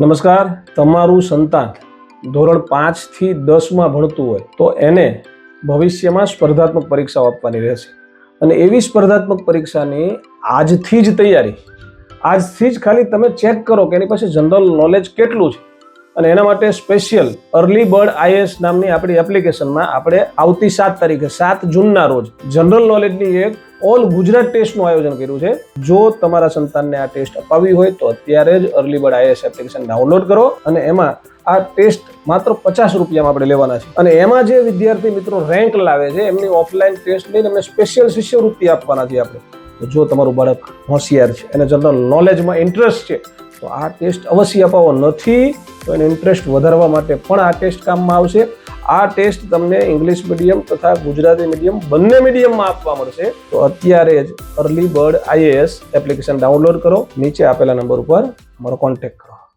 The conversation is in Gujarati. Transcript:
નમસ્કાર. તમારું સંતાન ધોરણ 5 થી 10 માં ભણતું હોય તો એને ભવિષ્યમાં સ્પર્ધાત્મક પરીક્ષાઓ આપવાની રહેશે અને એવી સ્પર્ધાત્મક પરીક્ષાની આજથી જ તૈયારી, આજથી જ ખાલી તમે ચેક કરો કે એની પાસે જનરલ નોલેજ કેટલું છે. અને એના માટે સ્પેશિયલ અર્લી બર્ડ આઈએએસ નામની આપણી એપ્લિકેશનમાં આપણે આવતી 7 તારીખે 7 જૂનના રોજ જનરલ નોલેજની એક ઓલ ગુજરાત ટેસ્ટનું આયોજન કર્યું છે. જો તમારા સંતાનને આ ટેસ્ટ અપાવી હોય તો અત્યારે જ early bird IAS application download કરો અને એમાં આ ટેસ્ટ માત્ર 50 રૂપિયામાં આપણે લેવાના છે. અને એમાં જે વિદ્યાર્થી મિત્રો રેન્ક લાવે છે એમની ઓફલાઈન ટેસ્ટ લઈને એમને સ્પેશિયલ શિષ્યવૃત્તિ આપવાના છે આપણે. તો જો તમારું બાળક હોશિયાર છે અને જનરલ નોલેજમાં ઇન્ટરેસ્ટ છે તો આ ટેસ્ટ અવશ્ય અપાવો. નથી તો એને ઇન્ટરેસ્ટ વધારવા માટે પણ આ ટેસ્ટ કામમાં આવશે. આ ટેસ્ટ તમને ઇંગ્લિશ મીડિયમ તથા ગુજરાતી મીડિયમ બંને મીડિયમમાં આપવા મળશે. તો અત્યારે જ early bird IAS application download કરો, નીચે આપેલા નંબર ઉપર અમારો કોન્ટેક્ટ કરો.